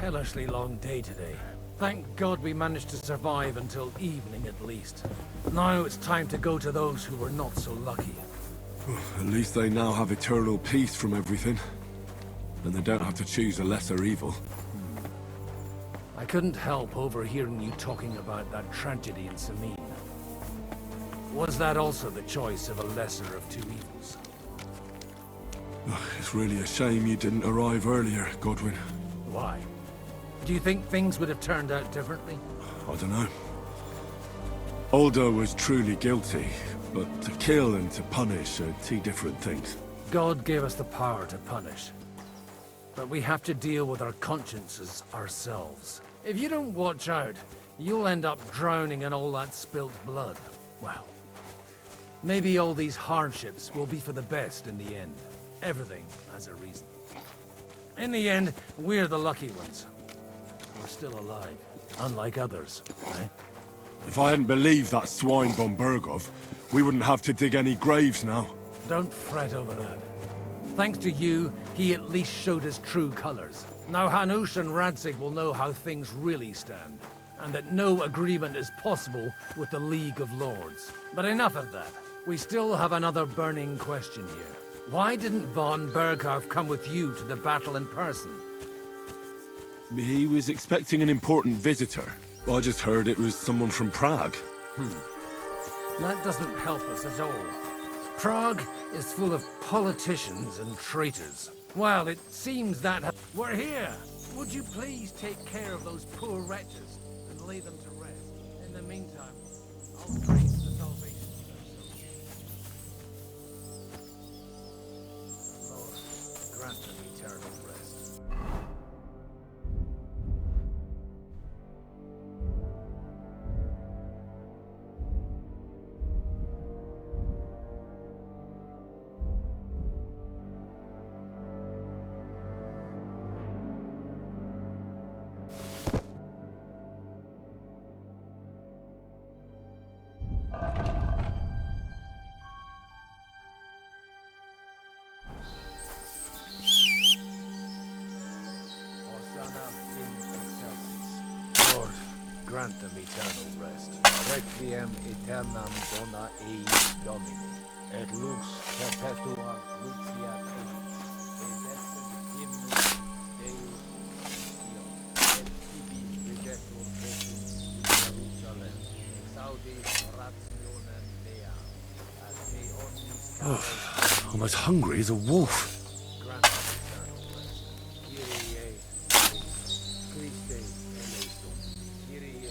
hellishly long day today. Thank God we managed to survive until evening at least. Now it's time to go to those who were not so lucky. At least they now have eternal peace from everything. And they don't have to choose a lesser evil. I couldn't help overhearing you talking about that tragedy in Samine. Was that also the choice of a lesser of two evils? It's really a shame you didn't arrive earlier, Godwin. Why? Do you think things would have turned out differently? I don't know. Aldo was truly guilty, but to kill and to punish are two different things. God gave us the power to punish. But we have to deal with our consciences ourselves. If you don't watch out, you'll end up drowning in all that spilt blood. Well, maybe all these hardships will be for the best in the end. Everything has a reason. In the end, we're the lucky ones. We're still alive, unlike others, eh? If I hadn't believed that swine von Bergov, we wouldn't have to dig any graves now. Don't fret over that. Thanks to you, he at least showed his true colors. Now Hanush and Radzig will know how things really stand, and that no agreement is possible with the League of Lords. But enough of that. We still have another burning question here. Why didn't von Berghoff come with you to the battle in person? He was expecting an important visitor. I just heard it was someone from Prague. That doesn't help us at all. Prague is full of politicians and traitors. Well, it seems that... We're here! Would you please take care of those poor wretches and lay them to rest? In the meantime, I'll pray for the salvation of their souls. Lord, grant them eternal rest. Grant them eternal rest. Requiem aeternam dona eis Domini, et lux perpetua luceat eis, et descent hymnus Deus, et tibi ridetur Christus in Jerusalem, exaudis rationem Dea, as te omnis I'm as hungry as a wolf. grant them eternal rest. Kyrie eleison, Christe eleison, Kyrie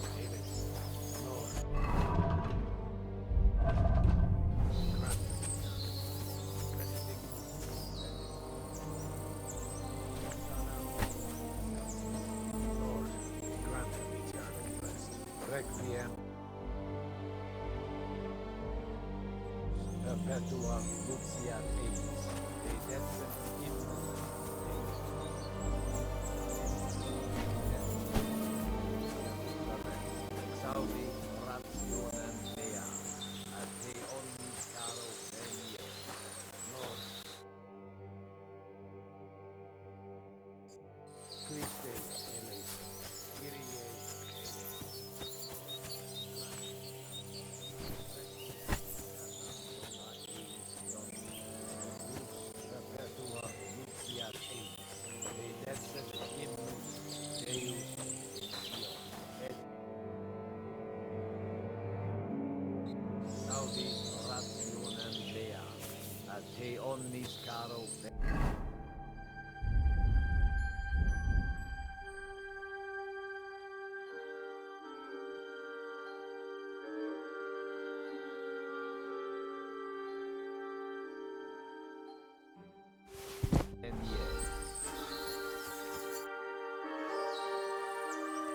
eleison, Lord. Grant them eternal rest. Lord, grant them eternal rest. Requiem perpetua luceat eis, de descent hymnus exaudi rationem Dea, ad te omnis caro venie. Lord, Christe eleison, Kyrie perpetua luceat eis, de descent hymnus Deus, et saudi rationem Dea, ad te omnis caro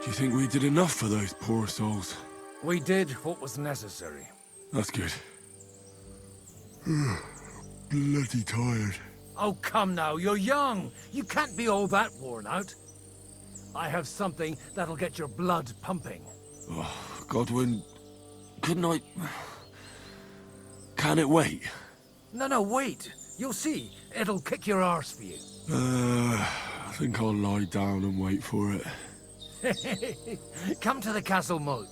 Do you think we did enough for those poor souls? We did what was necessary. That's good. Bloody tired. Oh, come now, you're young. You can't be all that worn out. I have something that'll get your blood pumping. Oh, Godwin, couldn't I... Can it wait? No, wait. You'll see. It'll kick your arse for you. think I'll lie down and wait for it. Come to the castle moat.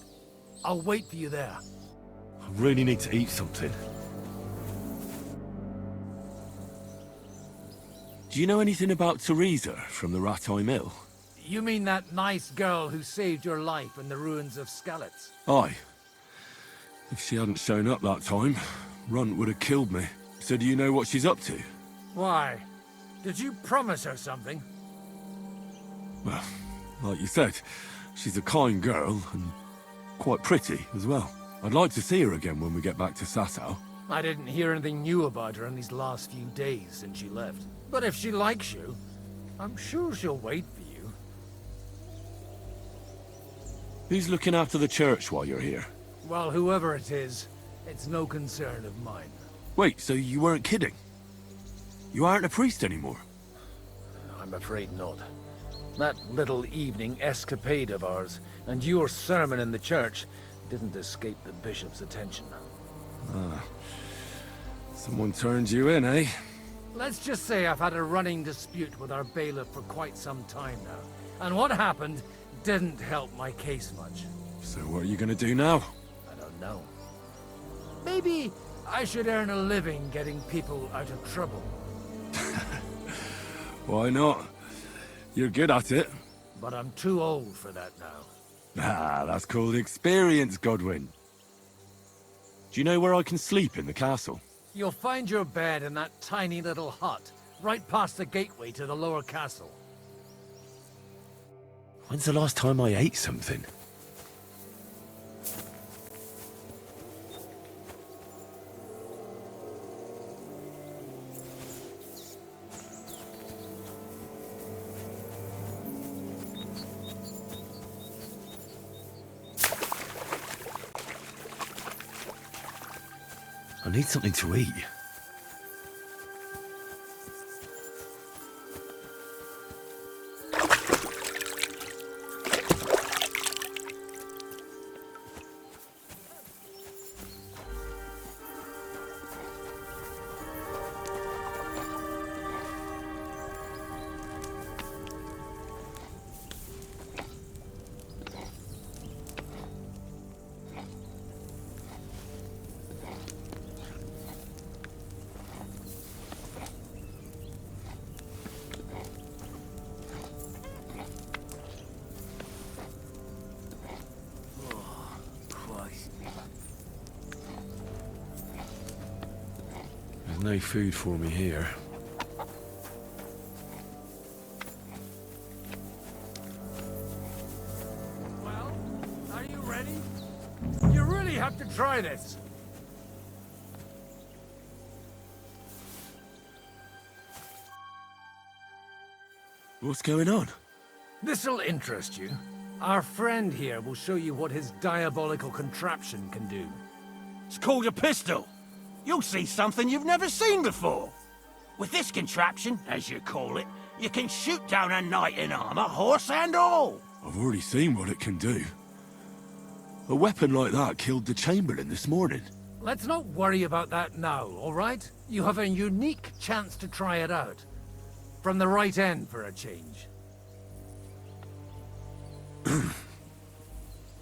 I'll wait for you there. I really need to eat something. Do you know anything about Teresa from the Rattay Mill? You mean that nice girl who saved your life in the ruins of Skalitz? Aye. If she hadn't shown up that time, Runt would have killed me. So do you know what she's up to? Why? Did you promise her something? Well, like you said, she's a kind girl and quite pretty as well. I'd like to see her again when we get back to Sasau. I didn't hear anything new about her in these last few days since she left. But if she likes you, I'm sure she'll wait for you. Who's looking after the church while you're here? Well, whoever it is, it's no concern of mine. Wait, so you weren't kidding? You aren't a priest anymore? I'm afraid not. That little evening escapade of ours, and your sermon in the church, didn't escape the bishop's attention. Ah. Someone turned you in, eh? Let's just say I've had a running dispute with our bailiff for quite some time now. And what happened didn't help my case much. So what are you gonna do now? I don't know. Maybe I should earn a living getting people out of trouble. Why not? You're good at it. But I'm too old for that now. Ah, that's called experience, Godwin. Do you know where I can sleep in the castle? You'll find your bed in that tiny little hut, right past the gateway to the lower castle. When's the last time I ate something? I need something to eat. There's no food for me here. Well, are you ready? You really have to try this. What's going on? This'll interest you. Our friend here will show you what his diabolical contraption can do. It's called a pistol. You'll see something you've never seen before. With this contraption, as you call it, you can shoot down a knight in armor, horse and all. I've already seen what it can do. A weapon like that killed the Chamberlain this morning. Let's not worry about that now, all right? You have a unique chance to try it out. From the right end for a change.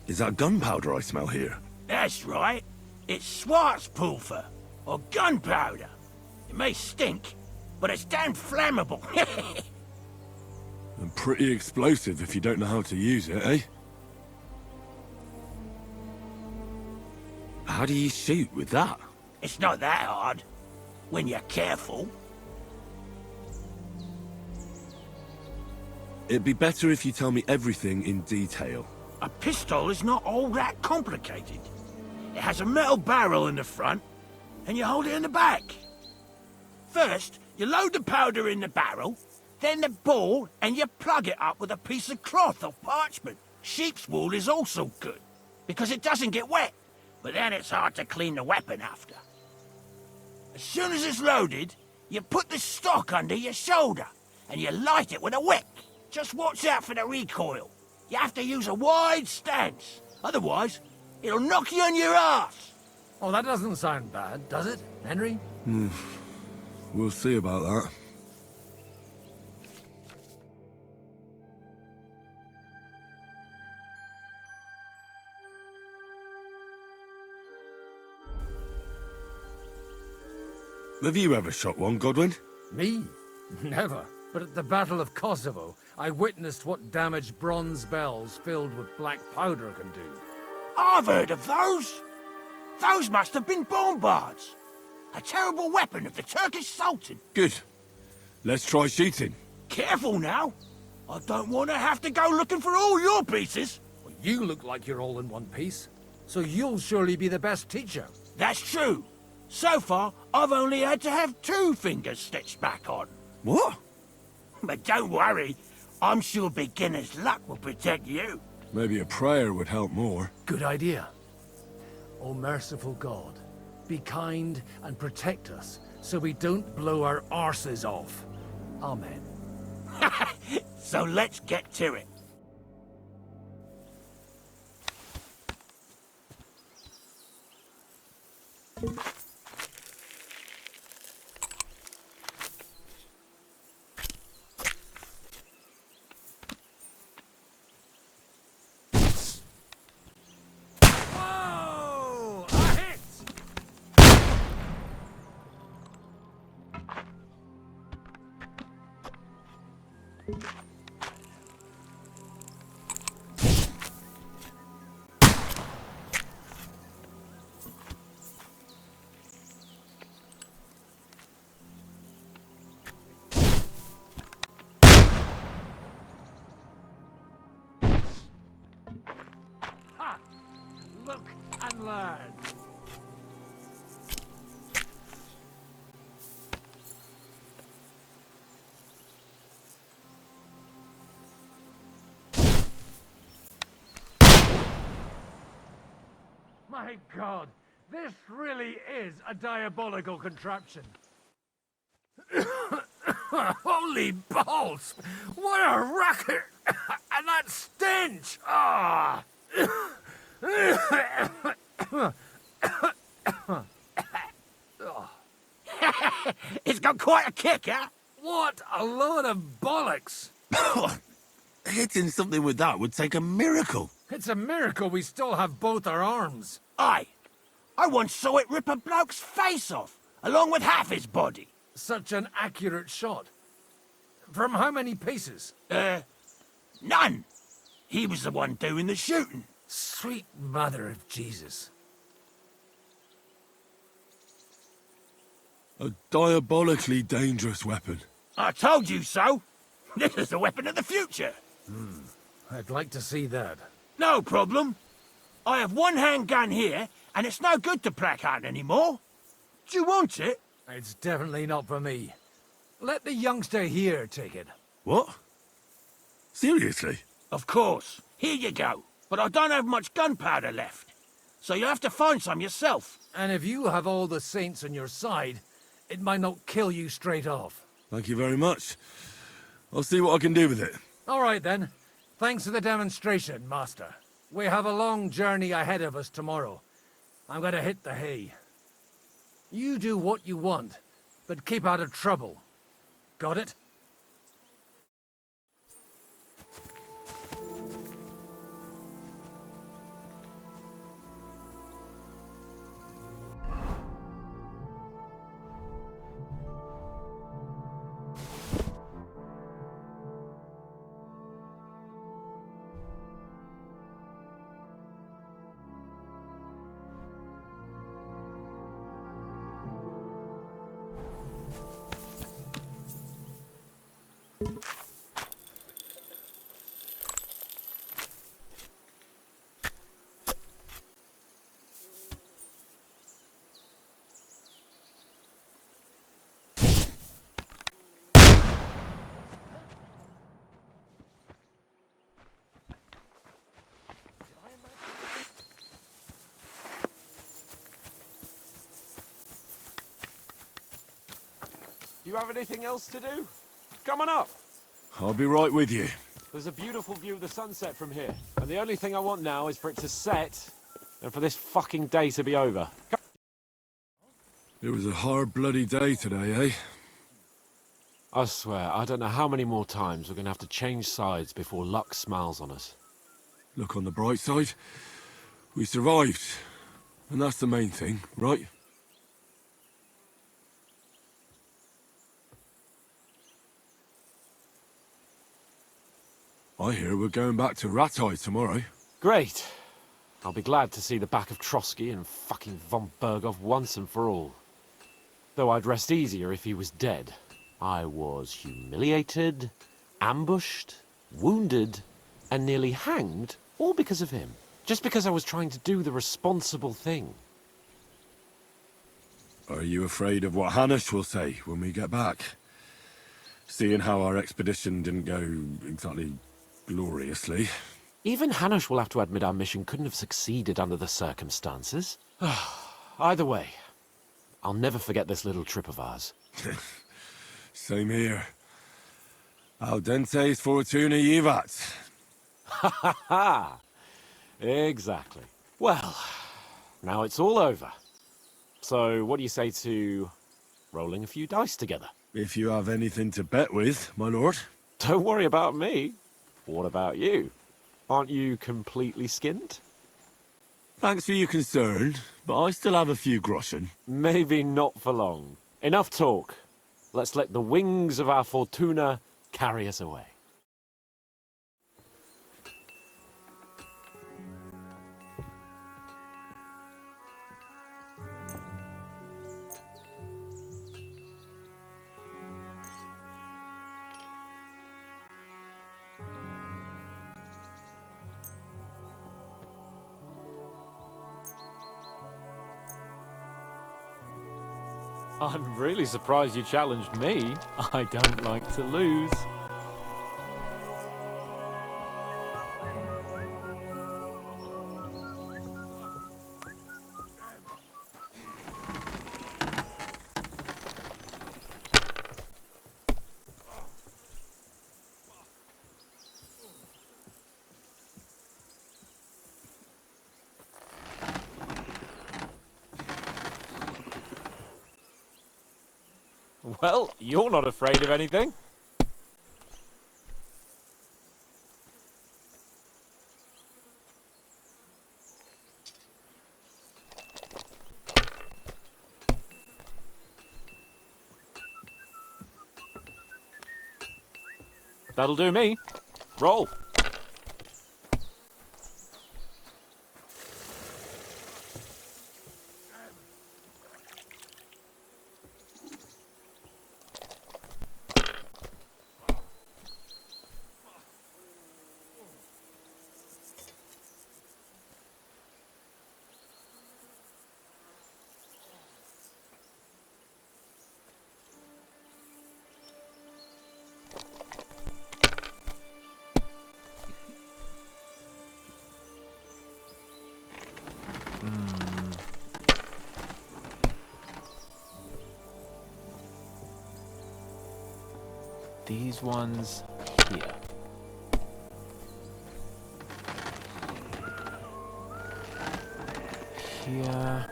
Is that gunpowder I smell here? That's right. It's Schwarzpulver, or gunpowder. It may stink, but it's damn flammable. And pretty explosive if you don't know how to use it, eh? How do you shoot with that? It's not that hard, when you're careful. It'd be better if you tell me everything in detail. A pistol is not all that complicated. It has a metal barrel in the front, and you hold it in the back. First, you load the powder in the barrel, then the ball, and you plug it up with a piece of cloth or parchment. Sheep's wool is also good, because it doesn't get wet, but then it's hard to clean the weapon after. As soon as it's loaded, you put the stock under your shoulder, and you light it with a wick. Just watch out for the recoil. You have to use a wide stance, otherwise it'll knock you on your ass. Oh, that doesn't sound bad, does it, Henry? We'll see about that. Have you ever shot one, Godwin? Me? Never. But at the Battle of Kosovo, I witnessed what damage bronze bells filled with black powder can do. I've heard of those. Those must have been bombards. A terrible weapon of the Turkish Sultan. Good. Let's try shooting. Careful now. I don't want to have to go looking for all your pieces. Well, you look like you're all in one piece, so you'll surely be the best teacher. That's true. So far, I've only had to have 2 fingers stitched back on. What? But don't worry. I'm sure beginner's luck will protect you. Maybe a prayer would help more. Good idea. O merciful God, be kind and protect us so we don't blow our arses off. Amen. So let's get to it. Oh, a hit! Ha! Look and learn. My God, this really is a diabolical contraption. Holy balls! What a racket! And that stench! Ah! It's got quite a kick, huh? What a load of bollocks! Hitting something with that would take a miracle. It's a miracle we still have both our arms. Aye. I once saw it rip a bloke's face off, along with half his body. Such an accurate shot. From how many paces? None. He was the one doing the shooting. Sweet mother of Jesus. A diabolically dangerous weapon. I told you so. This is the weapon of the future. I'd like to see that. No problem. I have one handgun here, and it's no good to placard anymore. Do you want it? It's definitely not for me. Let the youngster here take it. What? Seriously? Of course. Here you go. But I don't have much gunpowder left. So you have to find some yourself. And if you have all the saints on your side, it might not kill you straight off. Thank you very much. I'll see what I can do with it. All right, then. Thanks for the demonstration, Master. We have a long journey ahead of us tomorrow. I'm gonna hit the hay. You do what you want, but keep out of trouble. Got it? You have anything else to do? Come on up. I'll be right with you. There's a beautiful view of the sunset from here. And the only thing I want now is for it to set and for this fucking day to be over. It was a hard bloody day today, eh? I swear, I don't know how many more times we're gonna have to change sides before luck smiles on us. Look on the bright side. We survived. And that's the main thing, right? I hear we're going back to Rattay tomorrow. Great. I'll be glad to see the back of Trotsky and fucking von Berghoff once and for all. Though I'd rest easier if he was dead. I was humiliated, ambushed, wounded, and nearly hanged, all because of him. Just because I was trying to do the responsible thing. Are you afraid of what Hanush will say when we get back? Seeing how our expedition didn't go exactly gloriously. Even Hanush will have to admit our mission couldn't have succeeded under the circumstances. Either way, I'll never forget this little trip of ours. Same here. Al dentes fortuna jivat. Ha ha! Exactly. Well, now it's all over. So what do you say to rolling a few dice together? If you have anything to bet with, my lord. Don't worry about me. What about you? Aren't you completely skinned? Thanks for your concern, but I still have a few groschen. Maybe not for long. Enough talk. Let's let the wings of our Fortuna carry us away. I'm really surprised you challenged me. I don't like to lose. Well, you're not afraid of anything. That'll do me. Roll. These ones here. Here.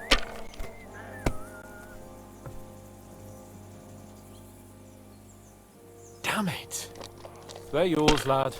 Damn it! They're yours, lad.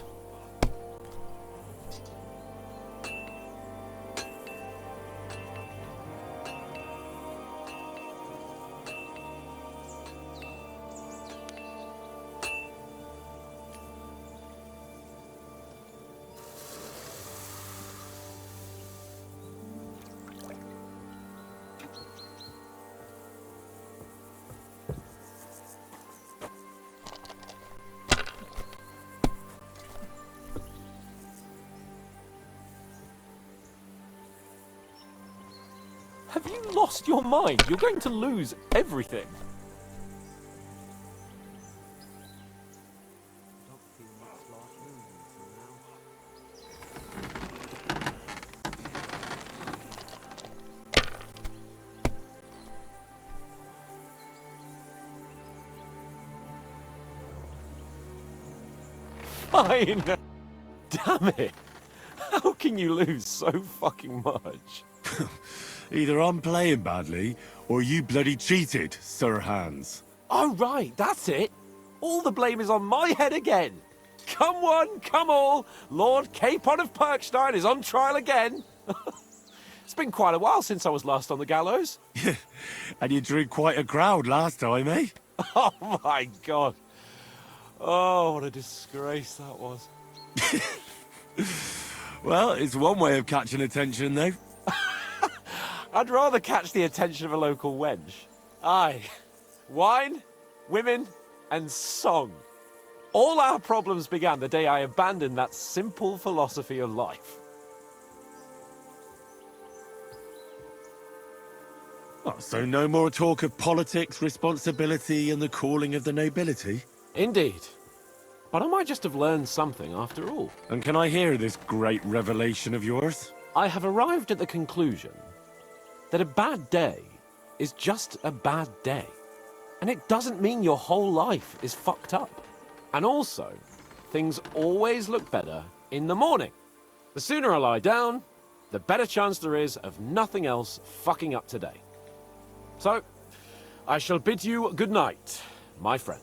Have you lost your mind? You're going to lose everything. Fine. Damn it. How can you lose so fucking much? Either I'm playing badly, or you bloody cheated, Sir Hans. Oh, right, that's it. All the blame is on my head again. Come one, come all. Lord Capon of Perkstein is on trial again. It's been quite a while since I was last on the gallows. And you drew quite a crowd last time, eh? Oh, my God. Oh, what a disgrace that was. Well, it's one way of catching attention, though. I'd rather catch the attention of a local wench. Aye. Wine, women, and song. All our problems began the day I abandoned that simple philosophy of life. Oh, so no more talk of politics, responsibility, and the calling of the nobility? Indeed. But I might just have learned something after all. And can I hear this great revelation of yours? I have arrived at the conclusion that a bad day is just a bad day. And it doesn't mean your whole life is fucked up. And also, things always look better in the morning. The sooner I lie down, the better chance there is of nothing else fucking up today. So, I shall bid you good night, my friend.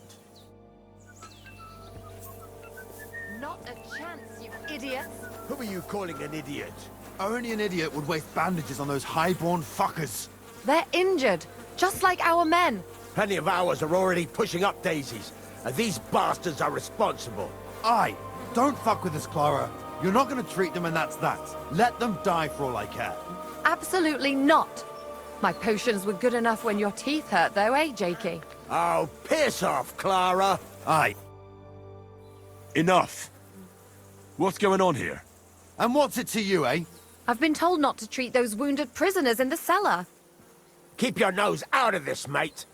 Not a chance, you idiots. Who are you calling an idiot? Only an idiot would waste bandages on those highborn fuckers. They're injured, just like our men. Plenty of ours are already pushing up daisies, and these bastards are responsible. Aye, don't fuck with us, Clara. You're not gonna treat them and that's that. Let them die for all I care. Absolutely not. My potions were good enough when your teeth hurt, though, eh, Jakey? Oh, piss off, Clara! Aye. Enough! What's going on here? And what's it to you, eh? I've been told not to treat those wounded prisoners in the cellar. Keep your nose out of this, mate.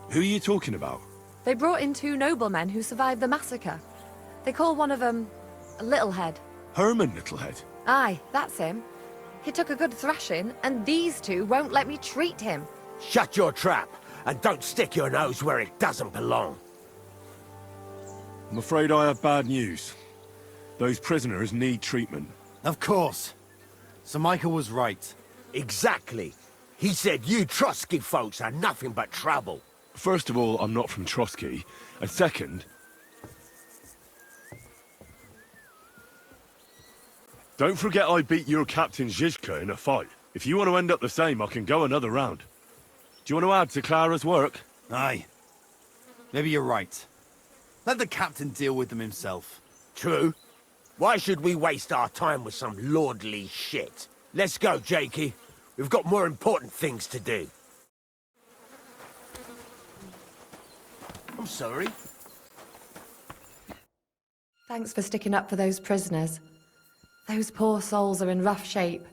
Who are you talking about? They brought in 2 noblemen who survived the massacre. They call one of them Littlehead. Herman Littlehead. Aye, that's him. He took a good thrashing, and these 2 won't let me treat him. Shut your trap, and don't stick your nose where it doesn't belong. I'm afraid I have bad news. Those prisoners need treatment. Of course. Sir Michael was right. Exactly. He said you Trotsky folks are nothing but trouble. First of all, I'm not from Trotsky. And second... Don't forget I beat your Captain Zizka in a fight. If you want to end up the same, I can go another round. Do you want to add to Clara's work? Aye. Maybe you're right. Let the captain deal with them himself. True. Why should we waste our time with some lordly shit? Let's go, Jakey. We've got more important things to do. I'm sorry. Thanks for sticking up for those prisoners. Those poor souls are in rough shape.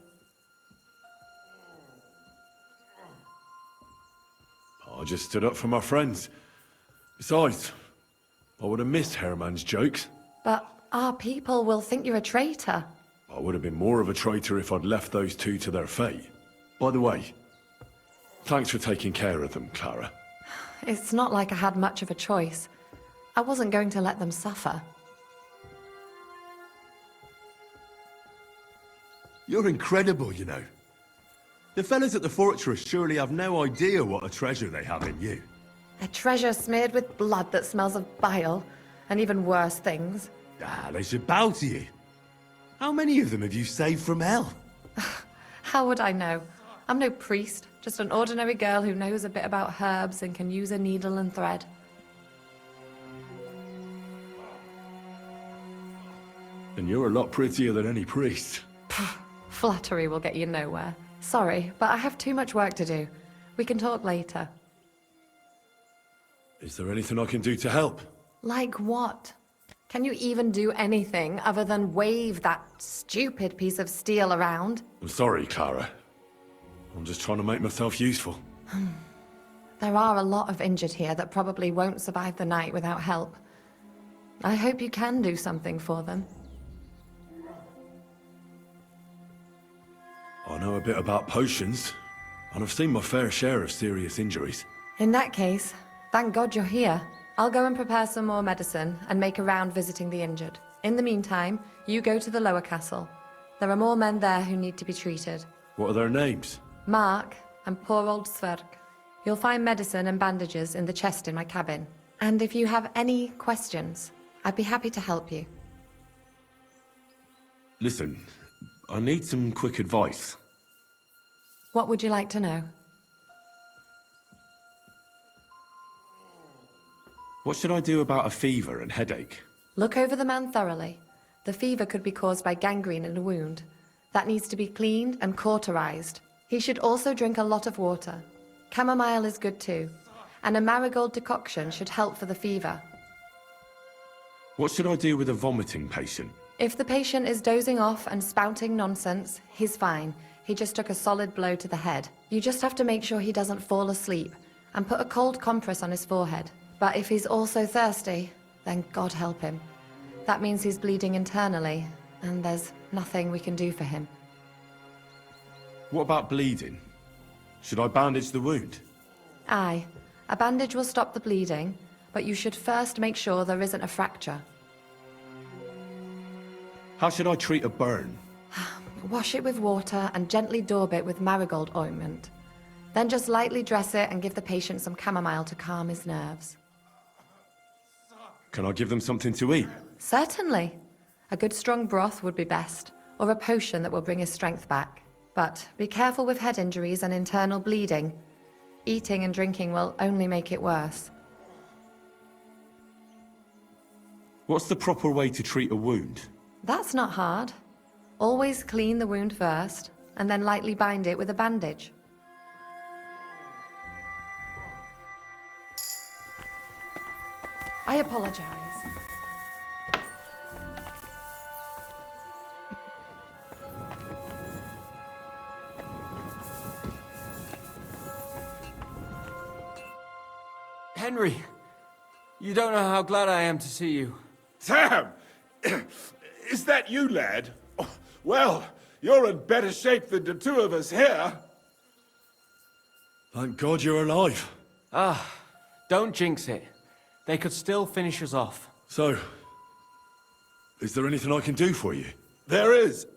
I just stood up for my friends. Besides, I would have missed Herman's jokes. But our people will think you're a traitor. I would have been more of a traitor if I'd left those 2 to their fate. By the way, thanks for taking care of them, Clara. It's not like I had much of a choice. I wasn't going to let them suffer. You're incredible, you know. The fellas at the fortress surely have no idea what a treasure they have in you. A treasure smeared with blood that smells of bile, and even worse things. Ah, they should bow to you. How many of them have you saved from hell? How would I know? I'm no priest, just an ordinary girl who knows a bit about herbs and can use a needle and thread. And you're a lot prettier than any priest. Flattery will get you nowhere. Sorry, but I have too much work to do. We can talk later. Is there anything I can do to help? Like what? Can you even do anything other than wave that stupid piece of steel around? I'm sorry, Clara. I'm just trying to make myself useful. There are a lot of injured here that probably won't survive the night without help. I hope you can do something for them. I know a bit about potions, and I've seen my fair share of serious injuries. In that case, thank God you're here. I'll go and prepare some more medicine and make a round visiting the injured. In the meantime, you go to the lower castle. There are more men there who need to be treated. What are their names? Mark and poor old Sverk. You'll find medicine and bandages in the chest in my cabin. And if you have any questions, I'd be happy to help you. Listen, I need some quick advice. What would you like to know? What should I do about a fever and headache? Look over the man thoroughly. The fever could be caused by gangrene in a wound. That needs to be cleaned and cauterized. He should also drink a lot of water. Chamomile is good too. And a marigold decoction should help for the fever. What should I do with a vomiting patient? If the patient is dozing off and spouting nonsense, he's fine. He just took a solid blow to the head. You just have to make sure he doesn't fall asleep and put a cold compress on his forehead. But if he's also thirsty, then God help him. That means he's bleeding internally, and there's nothing we can do for him. What about bleeding? Should I bandage the wound? Aye. A bandage will stop the bleeding, but you should first make sure there isn't a fracture. How should I treat a burn? Wash it with water and gently daub it with marigold ointment. Then just lightly dress it and give the patient some chamomile to calm his nerves. Can I give them something to eat? Certainly. A good strong broth would be best, or a potion that will bring his strength back. But be careful with head injuries and internal bleeding. Eating and drinking will only make it worse. What's the proper way to treat a wound? That's not hard. Always clean the wound first, and then lightly bind it with a bandage. I apologize. Henry, you don't know how glad I am to see you. Sam! Is that you, lad? Well, you're in better shape than the two of us here. Thank God you're alive. Don't jinx it. They could still finish us off. So, is there anything I can do for you? There is.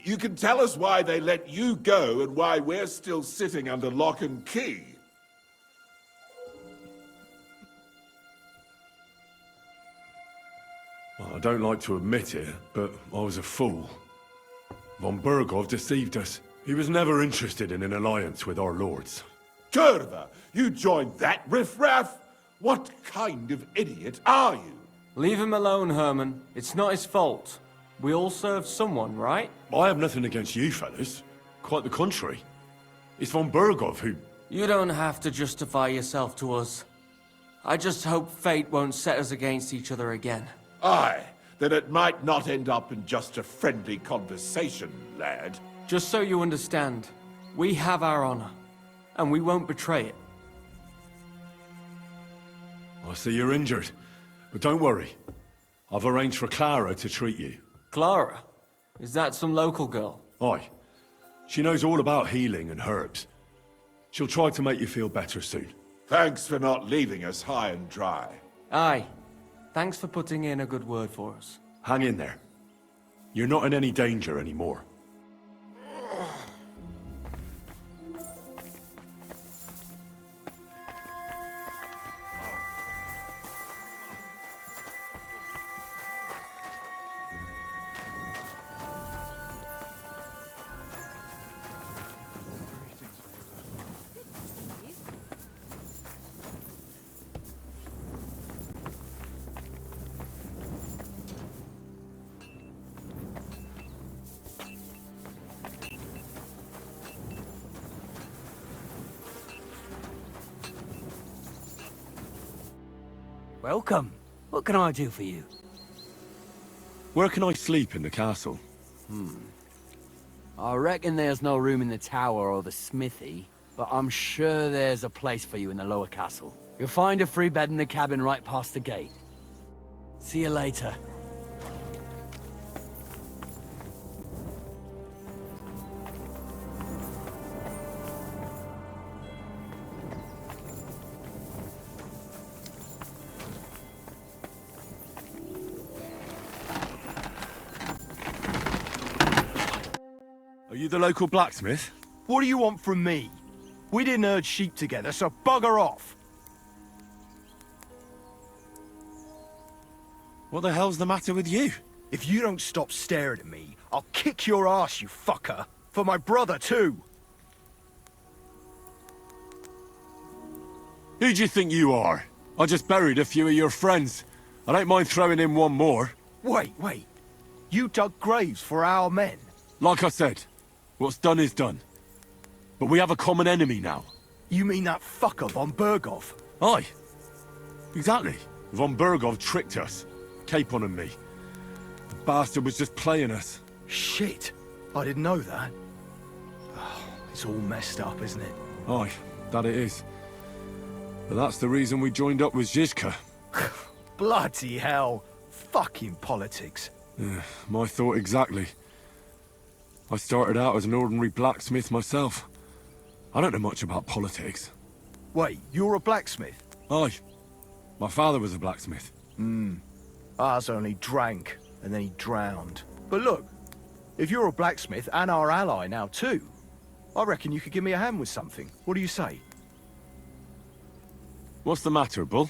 You can tell us why they let you go and why we're still sitting under lock and key. Well, I don't like to admit it, but I was a fool. Von Burgov deceived us. He was never interested in an alliance with our lords. Kurva, you joined that riffraff? What kind of idiot are you? Leave him alone, Herman. It's not his fault. We all serve someone, right? I have nothing against you fellas. Quite the contrary. It's von Burgov who... You don't have to justify yourself to us. I just hope fate won't set us against each other again. Aye, then it might not end up in just a friendly conversation, lad. Just so you understand, we have our honor, and we won't betray it. I see you're injured, but don't worry. I've arranged for Clara to treat you. Clara? Is that some local girl? Aye. She knows all about healing and herbs. She'll try to make you feel better soon. Thanks for not leaving us high and dry. Aye. Thanks for putting in a good word for us. Hang in there. You're not in any danger anymore. Welcome. What can I do for you? Where can I sleep in the castle? I reckon there's no room in the tower or the smithy, but I'm sure there's a place for you in the lower castle. You'll find a free bed in the cabin right past the gate. See you later. Are you the local blacksmith? What do you want from me? We didn't herd sheep together, so bugger off. What the hell's the matter with you? If you don't stop staring at me, I'll kick your ass, you fucker. For my brother, too. Who do you think you are? I just buried a few of your friends. I don't mind throwing in one more. Wait. You dug graves for our men? Like I said, what's done is done. But we have a common enemy now. You mean that fucker von Bergov? Aye. Exactly. Von Bergov tricked us. Capon and me. The bastard was just playing us. Shit. I didn't know that. Oh, it's all messed up, isn't it? Aye, that it is. But that's the reason we joined up with Zizka. Bloody hell. Fucking politics. Yeah, my thought exactly. I started out as an ordinary blacksmith myself. I don't know much about politics. Wait, you're a blacksmith? Aye. My father was a blacksmith. Ours only drank, and then he drowned. But look, if you're a blacksmith and our ally now too, I reckon you could give me a hand with something. What do you say? What's the matter, Bull?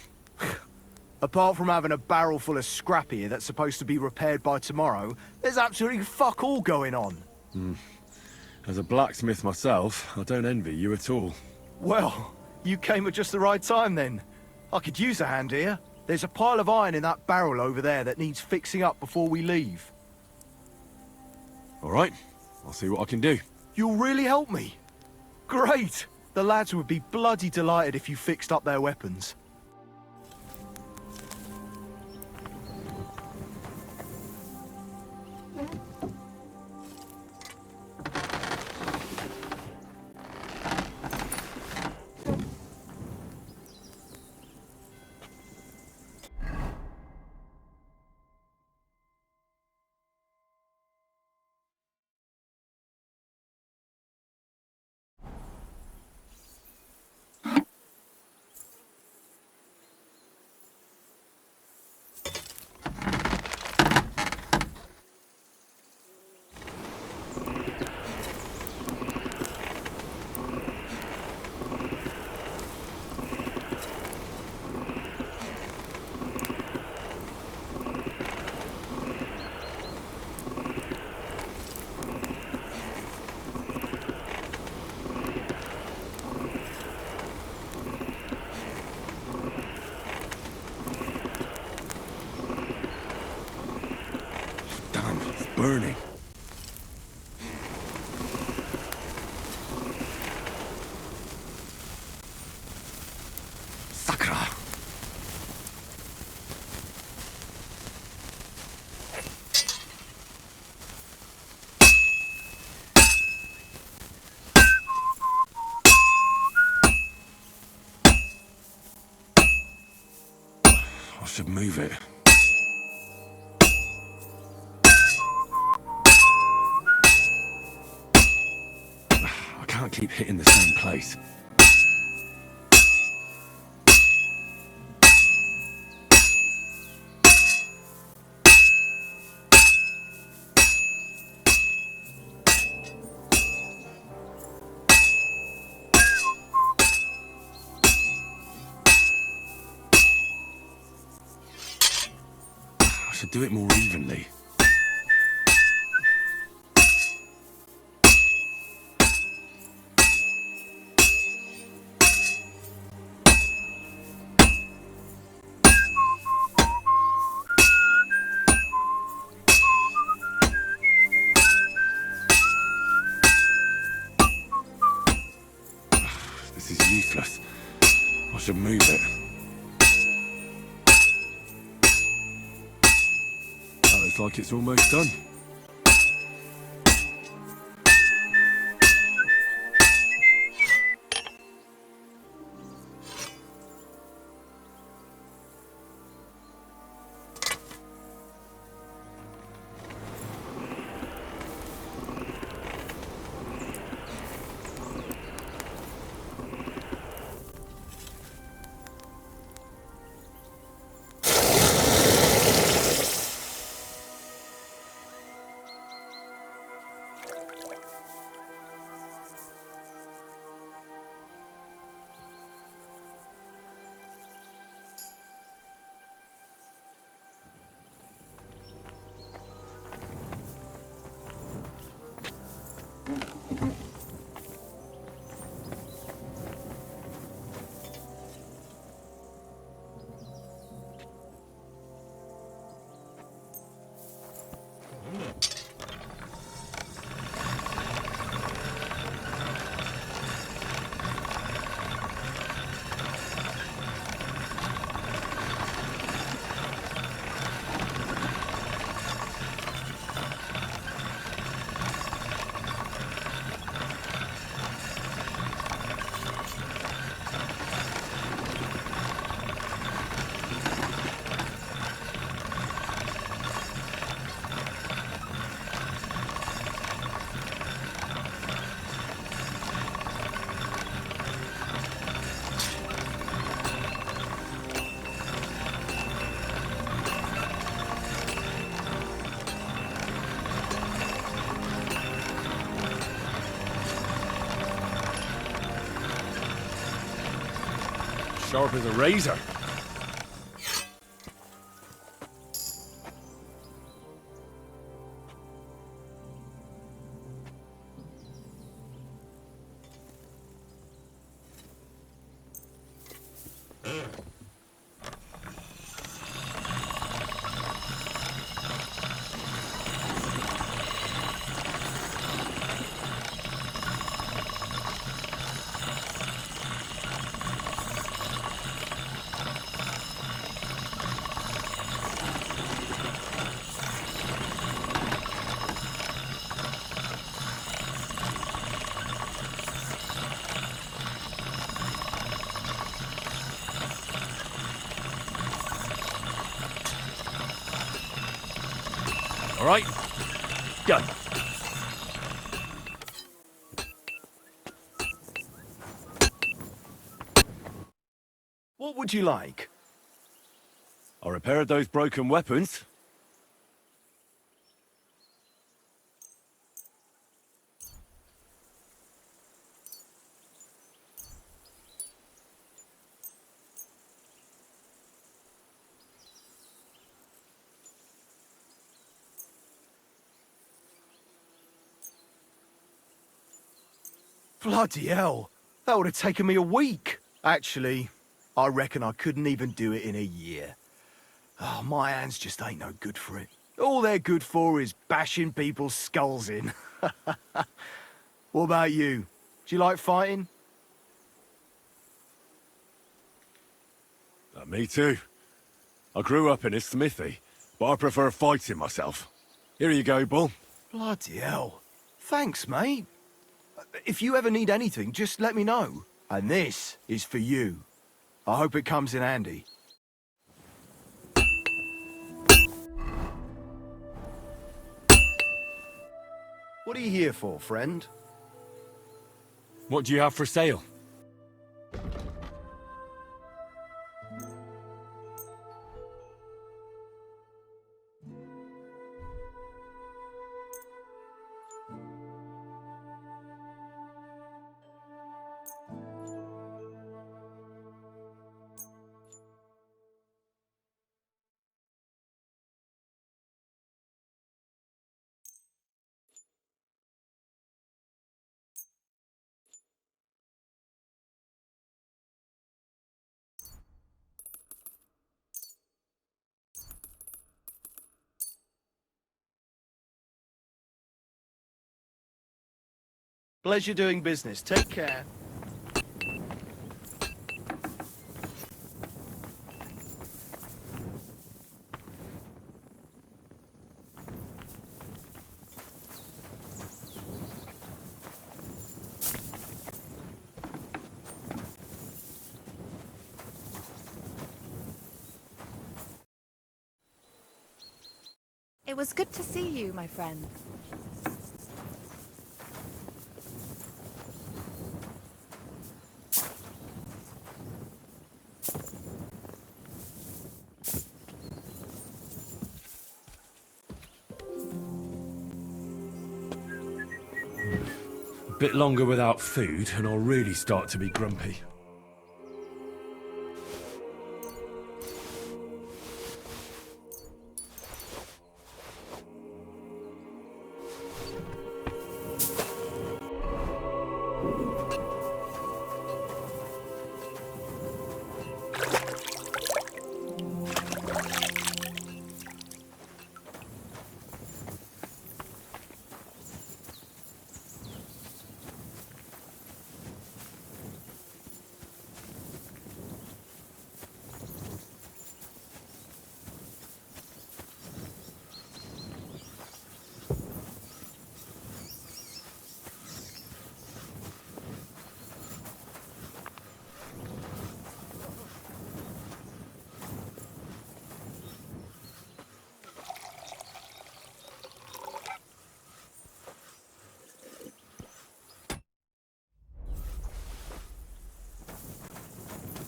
Apart from having a barrel full of scrap here that's supposed to be repaired by tomorrow, there's absolutely fuck all going on. As a blacksmith myself, I don't envy you at all. Well, you came at just the right time then. I could use a hand here. There's a pile of iron in that barrel over there that needs fixing up before we leave. All right, I'll see what I can do. You'll really help me? Great! The lads would be bloody delighted if you fixed up their weapons. Burning. Sakra. I should move it. I can't keep hitting the same place. I should do it more evenly. This is useless. I should move it. That looks like it's almost done. Sharp as a razor. All right, done. What would you like? I repaired those broken weapons. Bloody hell. That would have taken me a week. Actually, I reckon I couldn't even do it in a year. Oh, my hands just ain't no good for it. All they're good for is bashing people's skulls in. What about you? Do you like fighting? Me too. I grew up in a smithy, but I prefer fighting myself. Here you go, Bull. Bloody hell. Thanks, mate. If you ever need anything, just let me know. And this is for you. I hope it comes in handy. What are you here for, friend? What do you have for sale? Pleasure doing business. Take care. It was good to see you, my friend. A bit longer without food, and I'll really start to be grumpy.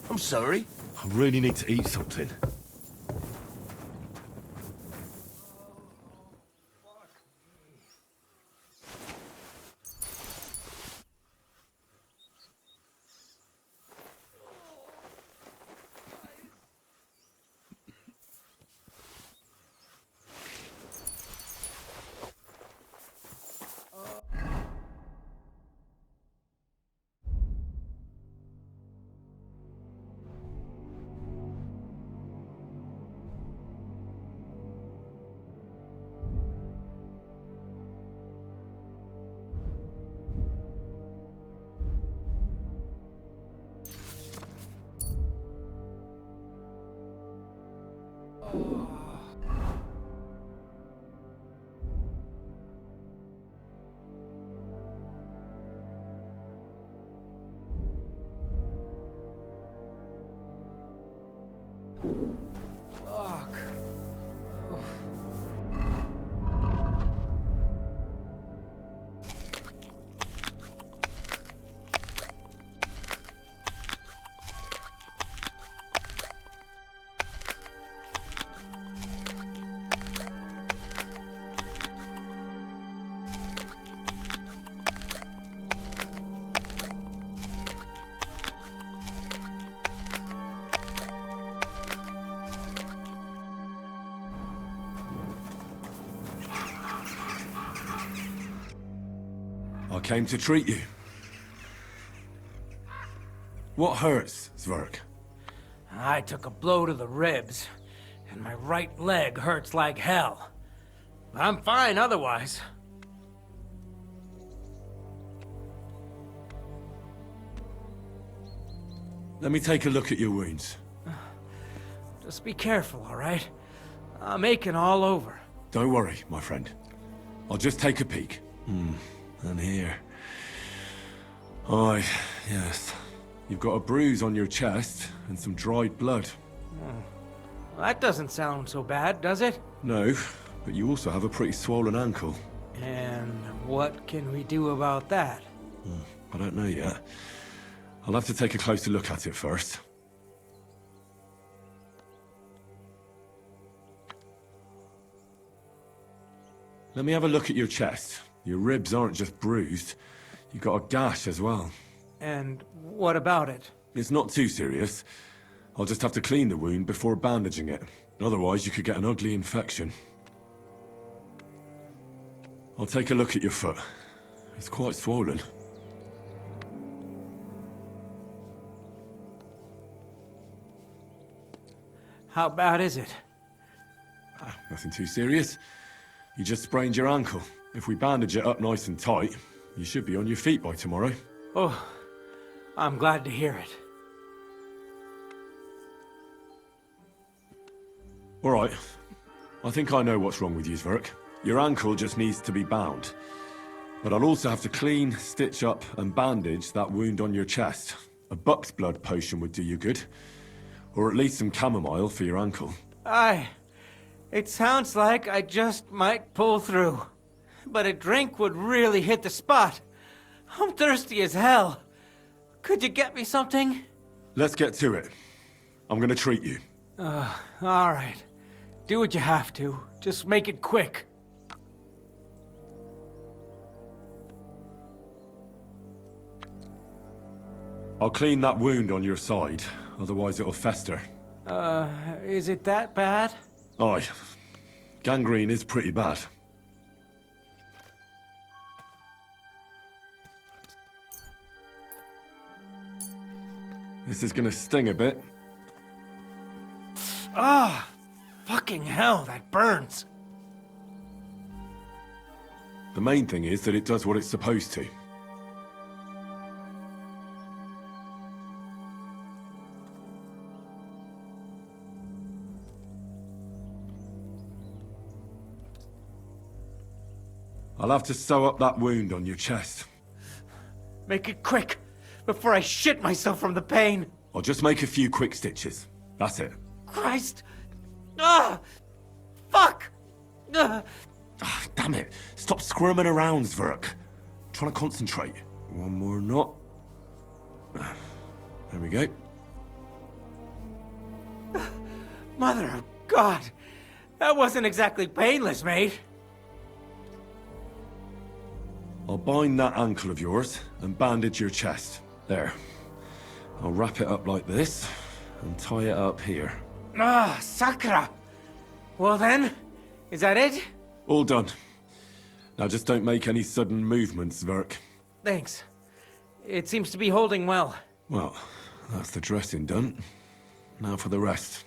I'm sorry. I really need to eat something. I came to treat you. What hurts, Zwerg? I took a blow to the ribs, and my right leg hurts like hell. I'm fine otherwise. Let me take a look at your wounds. Just be careful, all right? I'm aching all over. Don't worry, my friend. I'll just take a peek. And here. Aye, yes. You've got a bruise on your chest and some dried blood. That doesn't sound so bad, does it? No, but you also have a pretty swollen ankle. And what can we do about that? I don't know yet. I'll have to take a closer look at it first. Let me have a look at your chest. Your ribs aren't just bruised. You've got a gash as well. And what about it? It's not too serious. I'll just have to clean the wound before bandaging it. Otherwise, you could get an ugly infection. I'll take a look at your foot. It's quite swollen. How bad is it? Nothing too serious. You just sprained your ankle. If we bandage it up nice and tight, you should be on your feet by tomorrow. Oh, I'm glad to hear it. All right. I think I know what's wrong with you, Zwerg. Your ankle just needs to be bound. But I'll also have to clean, stitch up, and bandage that wound on your chest. A buck's blood potion would do you good. Or at least some chamomile for your ankle. It sounds like I just might pull through. But a drink would really hit the spot. I'm thirsty as hell. Could you get me something? Let's get to it. I'm gonna treat you. All right. Do what you have to. Just make it quick. I'll clean that wound on your side, otherwise it'll fester. Is it that bad? Aye. Gangrene is pretty bad. This is gonna sting a bit. Fucking hell, that burns. The main thing is that it does what it's supposed to. I'll have to sew up that wound on your chest. Make it quick, before I shit myself from the pain. I'll just make a few quick stitches. That's it. Christ! Fuck! Damn it. Stop squirming around, Zwerg. Trying to concentrate. One more knot. There we go. Mother of God! That wasn't exactly painless, mate. I'll bind that ankle of yours and bandage your chest. There. I'll wrap it up like this and tie it up here. Sakra! Well then, is that it? All done. Now just don't make any sudden movements, Zwerg. Thanks. It seems to be holding well. Well, that's the dressing done. Now for the rest.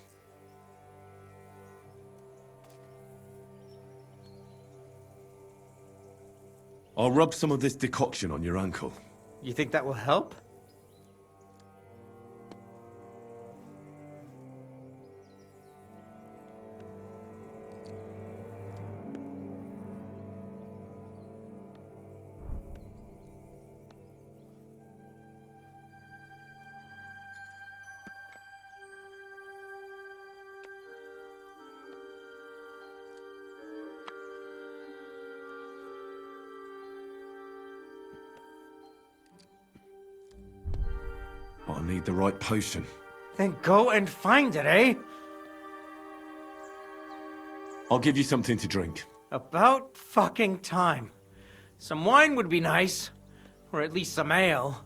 I'll rub some of this decoction on your ankle. You think that will help? But I need the right potion. Then go and find it, eh? I'll give you something to drink. About fucking time. Some wine would be nice. Or at least some ale.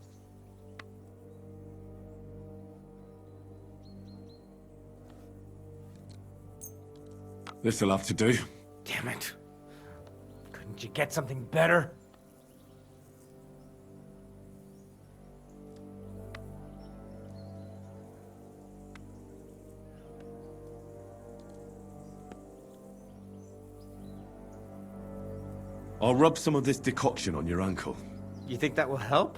This'll have to do. Damn it. Couldn't you get something better? I'll rub some of this decoction on your ankle. You think that will help?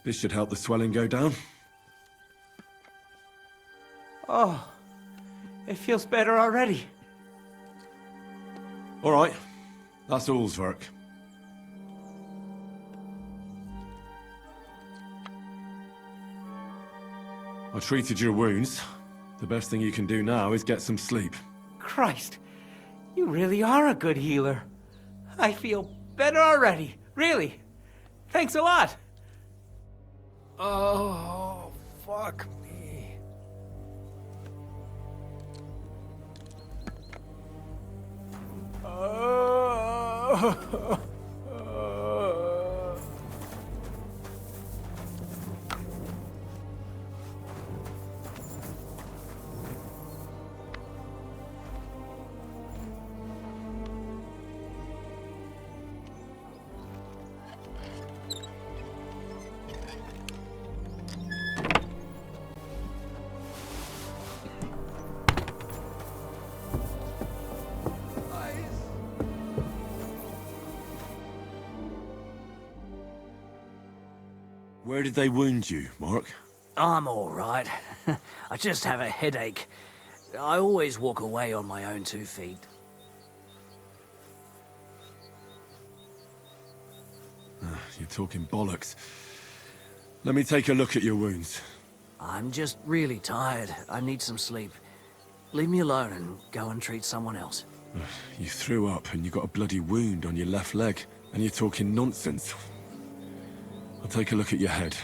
This should help the swelling go down. Oh, it feels better already. All right. That's all, Zverk. I treated your wounds. The best thing you can do now is get some sleep. Christ, you really are a good healer. I feel better already, really. Thanks a lot. Oh, fuck me. Where did they wound you, Mark? I'm all right. I just have a headache. I always walk away on my own 2 feet. You're talking bollocks. Let me take a look at your wounds. I'm just really tired. I need some sleep. Leave me alone and go and treat someone else. You threw up and you got a bloody wound on your left leg, and you're talking nonsense. I'll take a look at your head.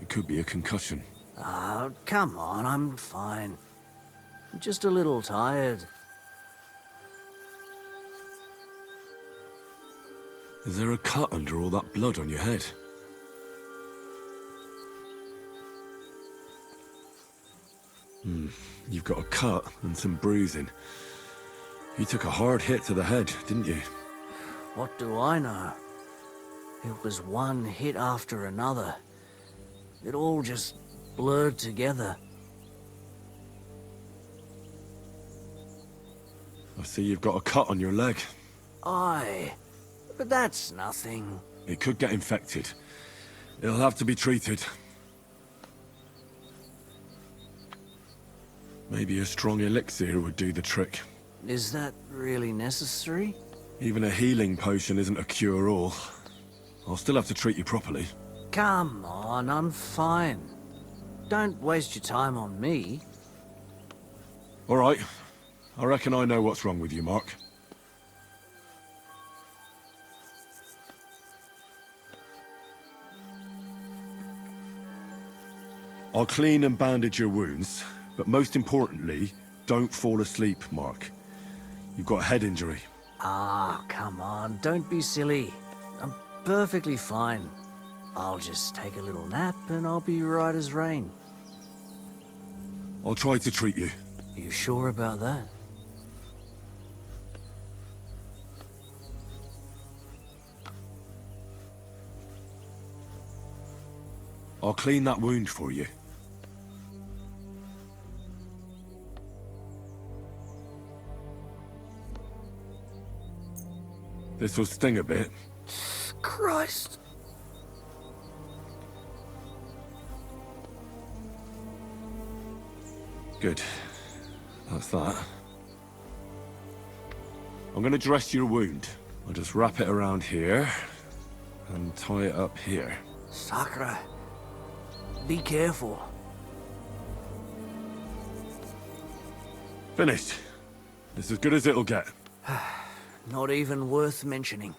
It could be a concussion. Ah, come on, I'm fine. I'm just a little tired. Is there a cut under all that blood on your head? You've got a cut and some bruising. You took a hard hit to the head, didn't you? What do I know? It was one hit after another. It all just blurred together. I see you've got a cut on your leg. Aye, but that's nothing. It could get infected. It'll have to be treated. Maybe a strong elixir would do the trick. Is that really necessary? Even a healing potion isn't a cure-all. I'll still have to treat you properly. Come on, I'm fine. Don't waste your time on me. All right. I reckon I know what's wrong with you, Mark. I'll clean and bandage your wounds, but most importantly, don't fall asleep, Mark. You've got a head injury. Ah, come on, don't be silly. I'm perfectly fine. I'll just take a little nap and I'll be right as rain. I'll try to treat you. You sure about that? I'll clean that wound for you. This will sting a bit. Christ. Good. That's that. I'm gonna dress your wound. I'll just wrap it around here and tie it up here. Sakra. Be careful. Finished. It's as good as it'll get. Not even worth mentioning.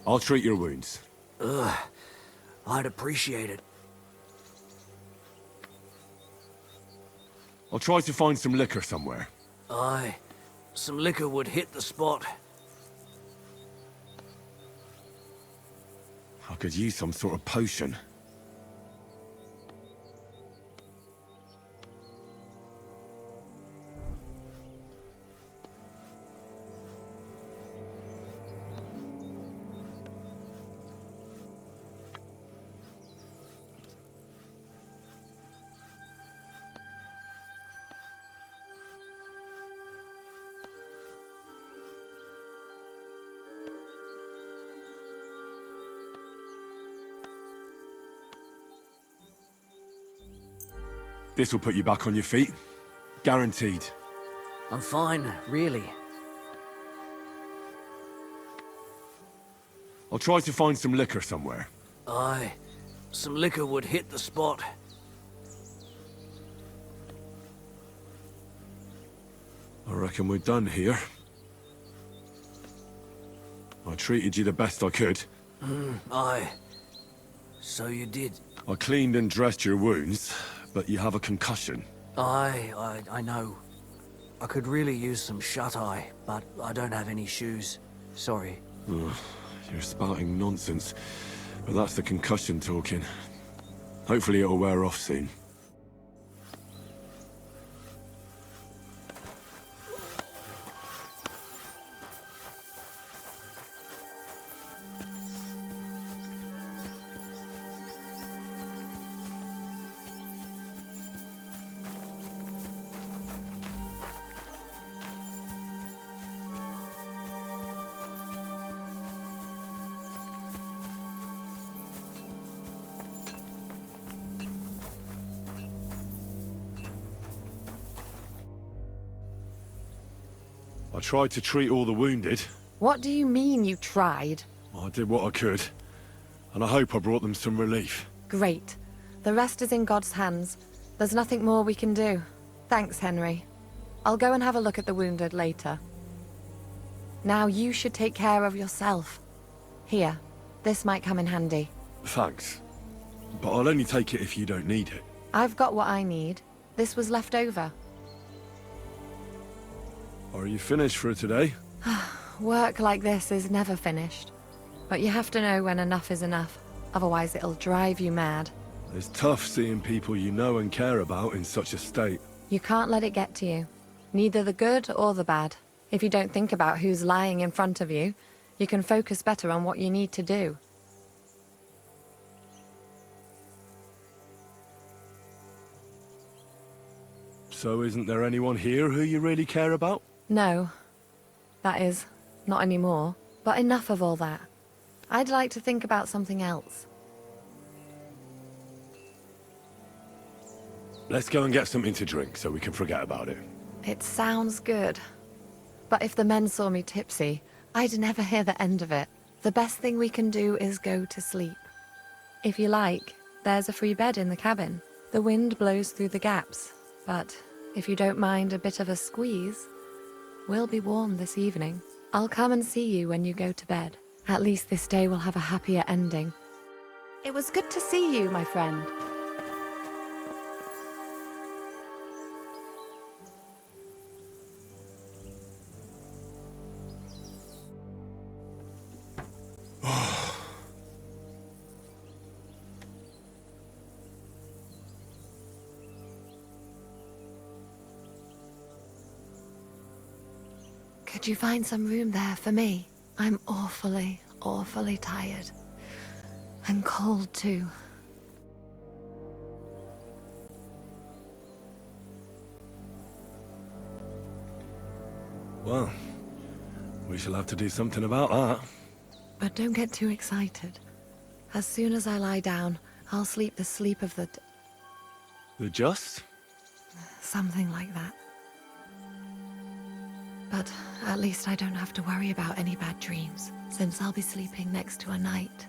I'll treat your wounds. Ugh. I'd appreciate it. I'll try to find some liquor somewhere. Aye. Some liquor would hit the spot. I could use some sort of potion. This will put you back on your feet. Guaranteed. I'm fine, really. I'll try to find some liquor somewhere. Aye. Some liquor would hit the spot. I reckon we're done here. I treated you the best I could. Aye. So you did. I cleaned and dressed your wounds, but you have a concussion. I know. I could really use some shut-eye, but I don't have any shoes. Sorry. Ugh, you're spouting nonsense, but that's the concussion talking. Hopefully it'll wear off soon. I tried to treat all the wounded. What do you mean you tried? I did what I could, and I hope I brought them some relief. Great. The rest is in God's hands. There's nothing more we can do. Thanks, Henry. I'll go and have a look at the wounded later. Now you should take care of yourself. Here, this might come in handy. Thanks. But I'll only take it if you don't need it. I've got what I need. This was left over. Are you finished for today? Work like this is never finished. But you have to know when enough is enough. Otherwise it'll drive you mad. It's tough seeing people you know and care about in such a state. You can't let it get to you. Neither the good or the bad. If you don't think about who's lying in front of you, you can focus better on what you need to do. So isn't there anyone here who you really care about? No. That is, not anymore. But enough of all that. I'd like to think about something else. Let's go and get something to drink so we can forget about it. It sounds good. But if the men saw me tipsy, I'd never hear the end of it. The best thing we can do is go to sleep. If you like, there's a free bed in the cabin. The wind blows through the gaps, but if you don't mind a bit of a squeeze, we'll be warm this evening. I'll come and see you when you go to bed. At least this day will have a happier ending. It was good to see you, my friend. Could you find some room there for me? I'm awfully tired. And cold too. Well, we shall have to do something about that. But don't get too excited. As soon as I lie down, I'll sleep the sleep of the... The just? something like that. But at least I don't have to worry about any bad dreams, since I'll be sleeping next to a knight.